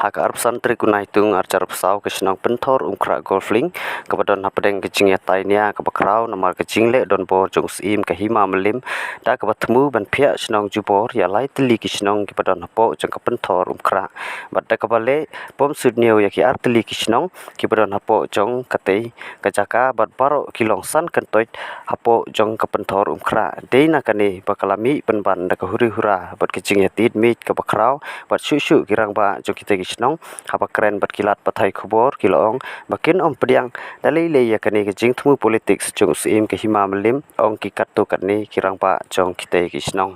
hak arpsan trikunai tung arcar pesau kesenang pentor umkra golfling kepadon hapedeng kecing tainia kebakrau namar kecing le don bor jong sim kahima melim da kebatemu ban pia senang jubor ya lai teli kesenang kepadon hapo jang pentor umkra badda kebale pom sudneu ya ki arteli kesenang kepadon hapo jong katei kajaka bad baro kilong san kentoit hapo jong kepentor umkra deina kani bakalami penban da kahuri hura bad kecing tit mit kebakrau bad susu kirang ba jong kita gisnong haba keren bat kilat pathai khubor kilong bakin om pediang dalai le ya kani kecing thmu politik jong sim ke hima melim ong ki katto kani kirang ba jong kita gisnong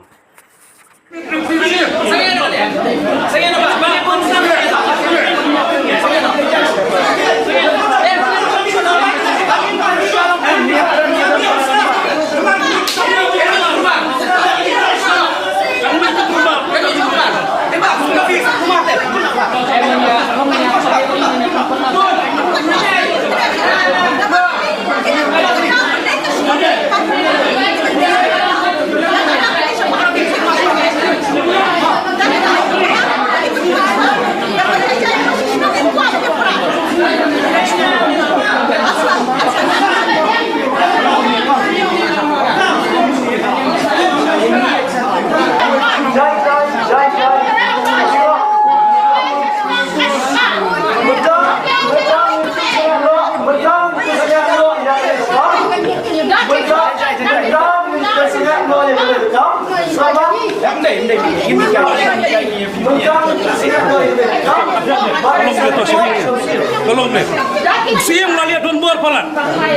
Tolong deh. Usia melalui don bor palat.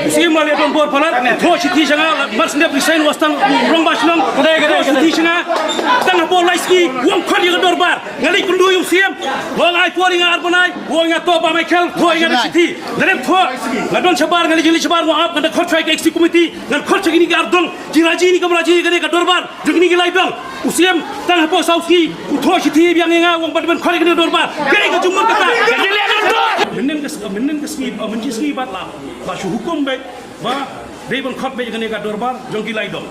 Usia melalui don bor palat. Thua citi sangat. Mas sendiri desain wastan rong basnong. Thua citi sangat. Tengah bola lagi. Uang kau di kedor bar. Ngali kundu usia. Uang ai puan ingat arbanai. Uang ingat toba Michael. Thua ingat citi. Dalam thua. Ngadon sebar ngali jeli sebar. Maaf ngadon kontrak eksekutif komiti. Ngan kontrak ini ardong. Jiraji ini kameraji ini kedor bar. Jeng ini gilai dong. Usia tengah bola sausi. Thua citi yang ingat uang pada kau di kedor bar. Kau ke jumur kata. Menen kesmi mencismi batlah basu hukum baik ba deban khot baik gane ka dorbar jongki laidong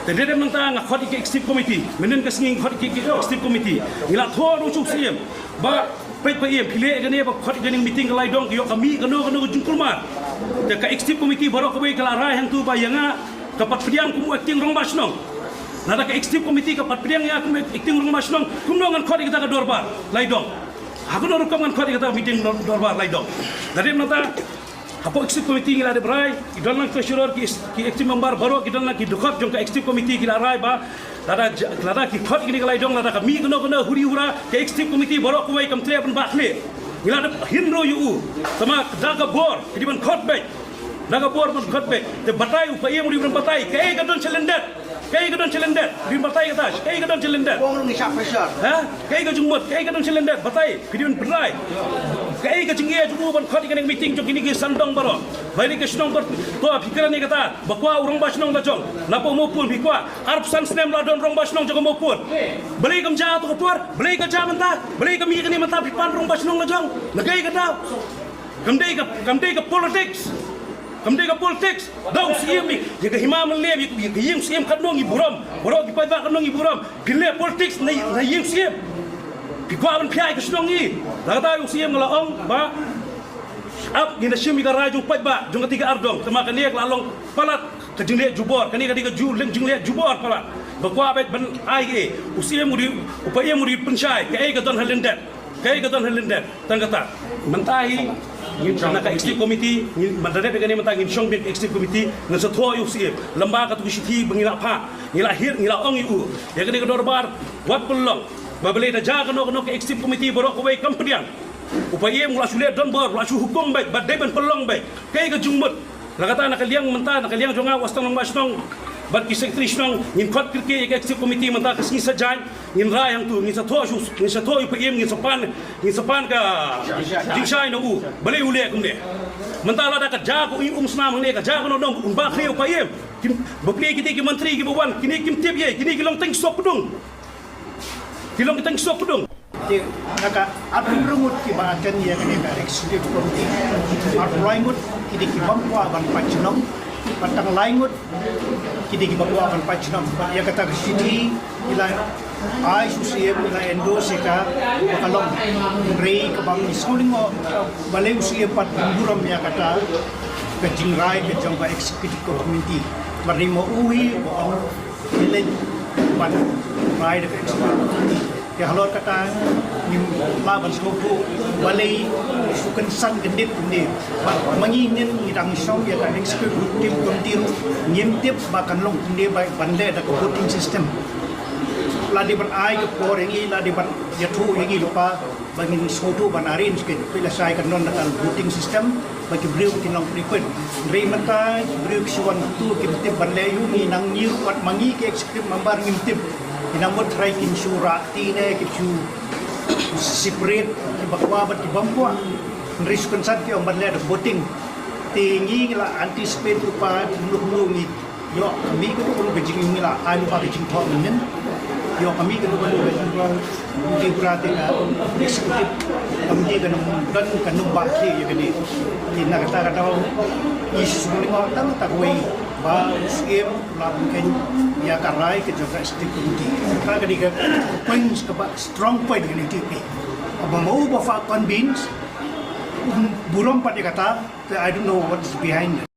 te dedem nang ta nga khot executive committee menen kesmi khot executive committee ila tho ro chu siem ba pek pa iem phile gane ba khot gane meeting ka laidong yo kami kano jungkul mar te ka executive committee baro ko baik kala rai hang tu ba yanga kapat priang kumu acting rong basnong nada ka executive committee kapat priang ya kumu acting rong basnong kumnongan khot kita ka dorbar laidong aku nak rekaman kau kata meeting dorbar lain dong. Dari mana apa eksekutif komiti kita ada berai, kita nak treasurer ki eksekutif member baru kita nak ki dekat jong ke eksekutif komiti kita rai ba. Lada ki kau ini lain dong, lada kami kena huri hura ke eksekutif komiti baru kuai kamtri apa bakle. Kita ada hindro yu sama daga bor, kita ban kau baik. Daga bor ban kau baik. Te batai upaya muri ban batai, kaya kadon celender. Kaya kadon celender, bin batai kata, kaya kadon celender. Wong ni siapa sih? Ha? Kaya ka jumot, kaya kadon celender, batai, kidun berai. Kaya ka jingge jumu ban khot kaneng meeting jong kini ki sandong baro. Bairi ke snong ber to pikiran ni kata, bakwa urang basnong da jong. Lapo mo pun bikwa, arp san snem la don rong basnong jong mo pun. Beli kam ja to tuar, beli ka ja menta, beli ka mi kani menta pipan rong basnong la jong. Lagai ka daw. Kamdei ka politics. Kamdei ka politics, daw siem ni, jaga himam lem, jaga yim siem kadnong iburam, borok ipai ba kadnong iburam, pile politics na yim siem, pikwa ban piai kasnong ni, lagata yung siem ngalaong ba, up gina siem ika rajung pai ba, jung ketiga ardong, temakan liek lalong palat, kajung liek jubor, kani katiga jung liek jubor palat, bakwa bet ban ai usiem muri upaya muri pensyai, kaya kadon halendet, tangkata, mentahi. Nak eksekutif komiti, mandare begini mentang insong big eksekutif komiti, ngan setua UCM, lembaga tu siti bengila pa, ngila ong iu, ya kene kedor bar, wat pelong, babele da jaga no ke eksekutif komiti borok kowe kampediang, upaya mula sulit don bar, mula hukum baik, badai ban pelong baik, kaya ke jumut, lagata nak liang mentah, nak liang jonga wastang basnong, bad ki sekretari snong ngin khot kirke ek eksekutif komiti mentah ke sisa jan, ngin ra yang tu, ngin setua upaya ngin sepan ka jingsai no u, bale ule kumne. Mentah ada kerja ko senam ni kerja ko dong umbak ni upaya. Bapli kita ki menteri ki bawan, kini kim tip ye, kini kilong teng sok pedung. Kilong teng sok pedung. Naka atum rungut ki bahkan ya kene eksekutif komiti. Ar laingut kini ki bangwa ban pacnong, patang laingut kini ki bangwa ban pacnong. Ya kata sini ila ai susiem na endorse ka makalong rei kabang schooling mo balay usiem pat buram ya kata kajing rai ke jangka executive committee mari mo uhi mo nilai pan rai de executive ya halor kata nim laban skopu balay sukan san gendit ni manginin idang song ya kan executive committee ngimtip bakan long ni bai bande da voting system ladi ban ai ke por ini ladi ban yatu ini lupa bagi soto ban arin sikit bila saya kan non nakal voting system bagi beliau kinong frequent rei mata beliau siwan tu kimtip ban leyu ni nang ni wat mangi ke eksekutif mambar ngimtip inamot try kin surati ne ke chu separate bakwa bat bampo risk konsat ke ban le voting tinggi la anticipate lupa mulu ni yo kami ko ko bejing ni la ai lupa bejing thok nen yo kami kan di berarti eksekutif kami kan dan kan numbaki ya kan ini nak kata isu ni orang tak wei ba skim lakukan ya karai ke jaga eksekutif kami kita kan points ke strong point ni TP apa mau ba convince buram pada kata I don't know what's behind it.